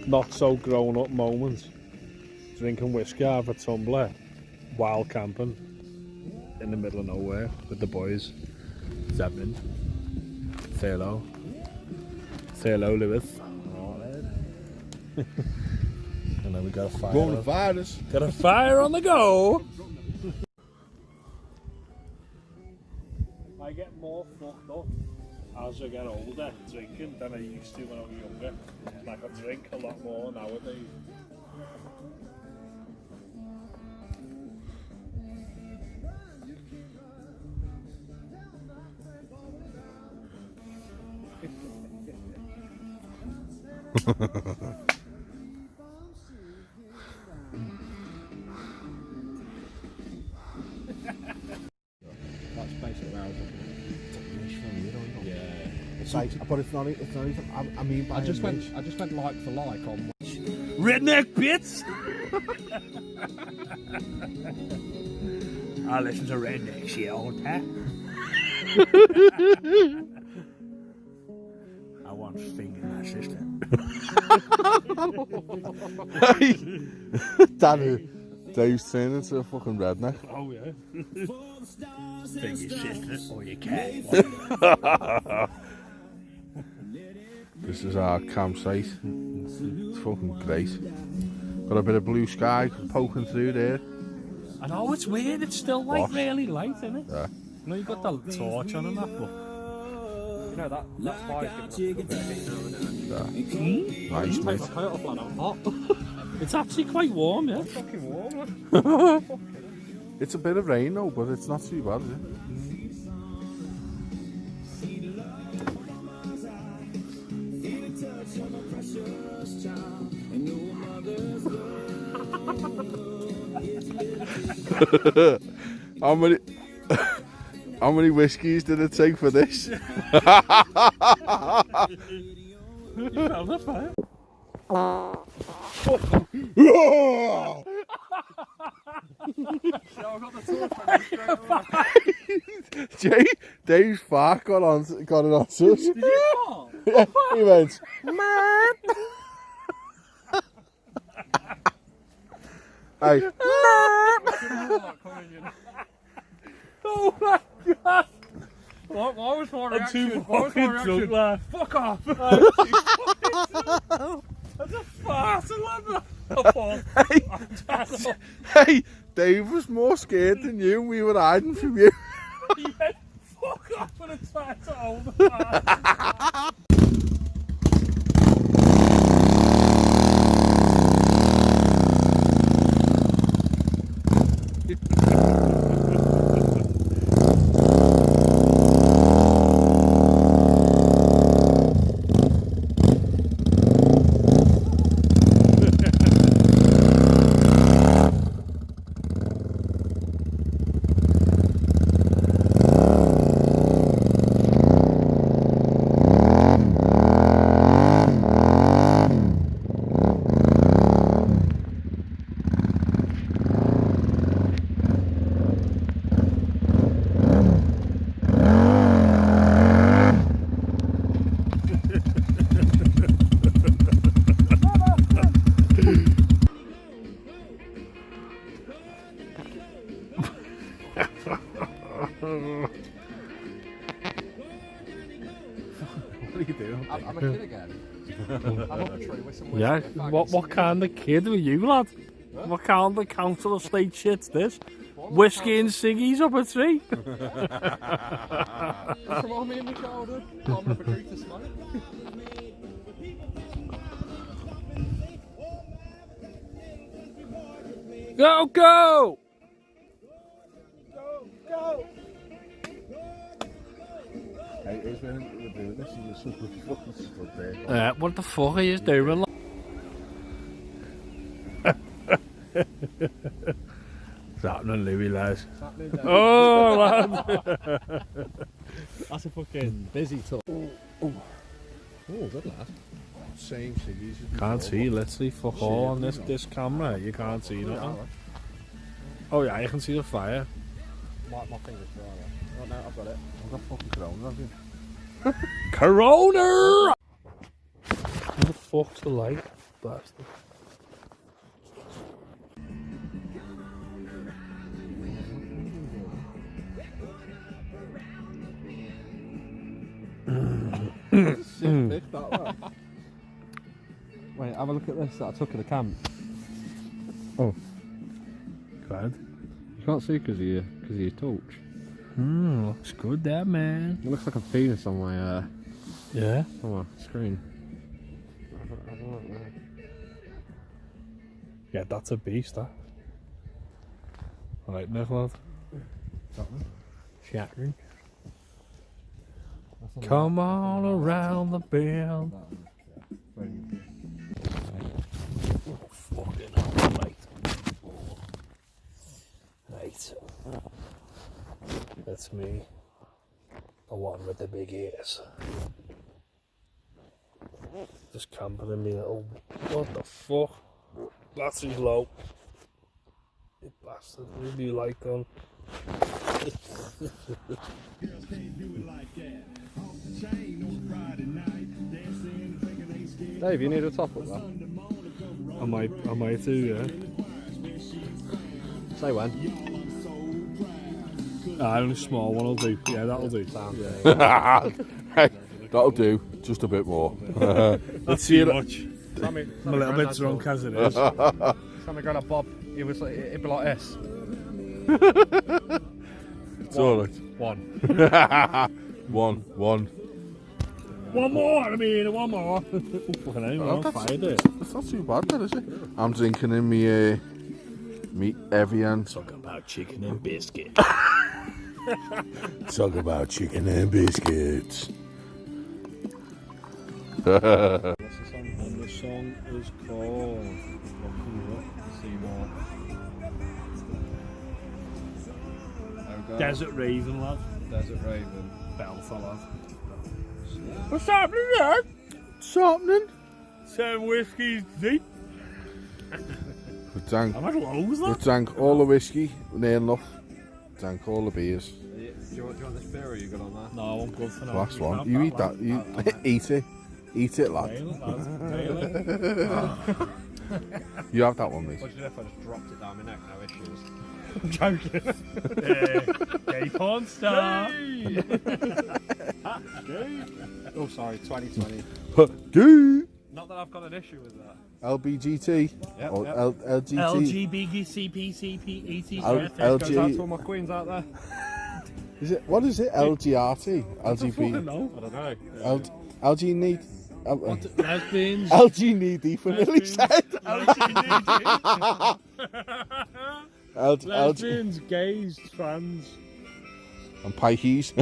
not so grown up moments. Drinking whiskey out of a tumbler while camping in the middle of nowhere with the boys. Zeppelin. Say hello. Say hello, Lewis. And then we got a fire. Coronavirus. Got a fire on the go. I get more fucked up as I get older drinking than I used to when I was younger. Like I drink a lot more nowadays. That's basically how It's like, but it's not even. I mean, I just went like for like on Redneck bits. I listen to redneck shit all the time. I want finger my sister. Dave's turning into a fucking redneck. Oh yeah. Finger sister or you can't. This is our campsite. It's fucking great. Got a bit of blue sky poking through there. I know it's weird. It's still like What? really light, isn't it? Yeah. You know, you got the torch on and that, but you know that fire's giving us a good bit of heat now, isn't it? Yeah. Nice, Take mate. my coat off, lad, I'm hot. it's actually quite warm, yeah. Fucking warm, lad. It's a bit of rain though, but it's not too bad, is it? How many how many whiskies did it take for this? You found the fire. Jay, Dave's fart got it on us. Did you fall? Yeah, he went, man. Hey. Oh my god! What was my I'm reaction? too What was my fucking reaction? drunk, lad. Fuck off! That's a fart, lad. Hey, Dave was more scared than you. We were hiding from you. He went, fuck off when it's time to hold the fart. What are you doing? I'm a kid again. I'm up a tree with some whiskey. Yeah, what kind of kid were you, lad? Huh? What kind of council estate shit's this? Whiskey and ciggies up a tree? Just remind me in my childhood. I'm up a tree to smoke. Go, go! Hey, he's been doing this and you're fucking stood there. What the fuck are you doing? What's happening, Louis, lads? Oh, lad! That's a fucking busy talk. Oh, good lad. Same ciggies. Can't see, literally, fuck all on this camera. You can't see nothing. Oh yeah, you can see the fire. My fingers dry. Oh no, I've got it. I've got fucking corona, have you? Corona! Who the fuck's the light? Bastard. Wait, have a look at this that I took at the camp. Oh. Glad. You can't see because of your torch. Looks good there, man. It looks like a penis on my Yeah. on my screen. Yeah, that's a beast, that. Alright, next lad. Shattering. Come on around the bend. Oh, fucking hell, mate. Right. That's me. The one with the big ears. Just camping in me little... What the fuck? Battery's low. You bastard. What do you like on? Dave, you need a top up there. I might do, yeah. Say when. Only a small one will do. Yeah, that'll do. Yeah. Hey, that'll do. Just a bit more. Let's see much. I'm a little bit drunk as it is. Sammy got a bob. It was like, it'd be like this. It's alright. One. One. One more, I mean, one more. Oh, fucking hell, we're on fire there. That's not too bad then, is it? I'm drinking in me Evian. Talking about chicken and biscuit. Talk about chicken and biscuits. What's the song? And the song is called... What comes up? Seymour. Desert Raven, lad. Desert Raven. Belfer, lad. What's happening there? What's happening? 7 whiskies deep. We drank, I've had loads, lad. all the whiskey, near enough. Drank all the beers. Do you want this beer or you got on there? No, I'm good for now. Last one. You eat that. You eat it. Eat it, lad. Nail it, lad. Nail it. You have that one, mate. What do you do if I just dropped it down my neck? No issues. I'm joking. Gay porn star. Oh, sorry, 2020. Gay. Not that I've got an issue with that. LBGT. Yep, Or yep. LGT. LGBTCPCPET. LG. Goes out to all my queens out there. Is it? What is it? LGRT. LGB. No. I don't know. LG need. Lesbians. LG needy for nearly said. Lesbians, gays, trans. And pikeys.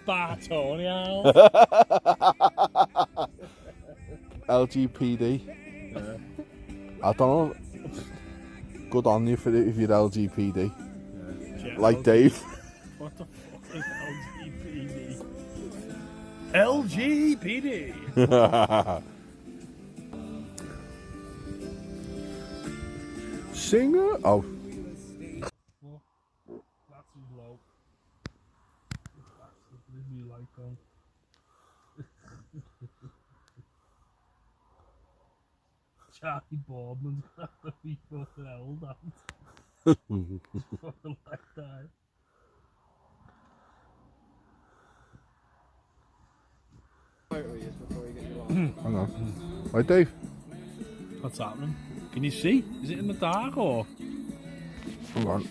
Bartonial. LGPD. Yeah. I don't know. Good on you for it if you're LGPD. Yeah. Like Dave. What the fuck is LGPD? LGPD. Singer? Oh. That's too low. Leave me light on. Charlie Boardman's gonna have to be fucking held out. Fucking like that. Hang on. Right, Dave? What's happening? Can you see? Is it in the dark or? Hang on.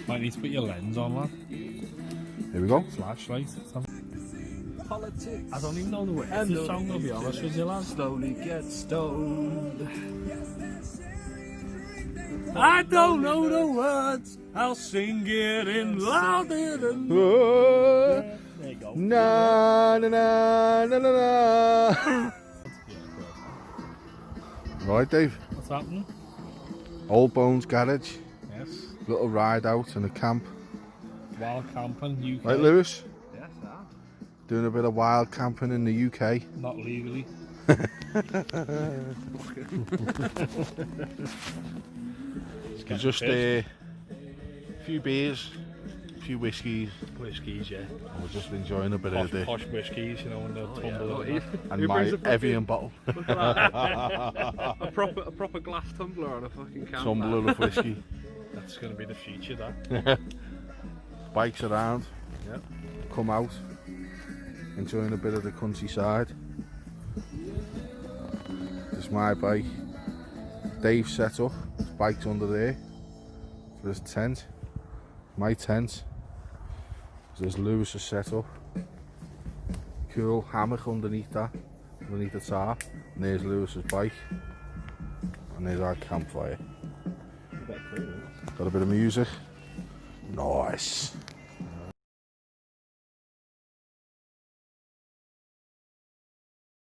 Might need to put your lens on, lad. Here we go. Flashlight. Politics. I don't even know the words. And the song, I'll be honest with you, lad. Slowly get stoned. I don't know the words. I'll sing it in louder than. Oh, There you go. na na na na na na. Right, Dave. What's happening? Old Bones Garage. Yes. Little ride out in a camp. Wild camping, UK. Right, Lewis? Yes, sir. Doing a bit of wild camping in the UK. Not legally. Just a few beers, few whiskies, Whiskies, yeah. and we're just enjoying a bit of the Posh whiskies, you know, and they'll tumble in. and my Evian bottle, Look at that. a proper glass tumbler on a fucking camp. tumbler of whiskey. That's going to be the future, that. Bikes around, Yeah. come out, enjoying a bit of the countryside. This is my bike. Dave's set up, his bike's under there for his tent. My tent. There's Lewis's set up. Cool hammock underneath that, underneath the tarp. And there's Lewis's bike. And there's our campfire. Got a bit of music. Nice.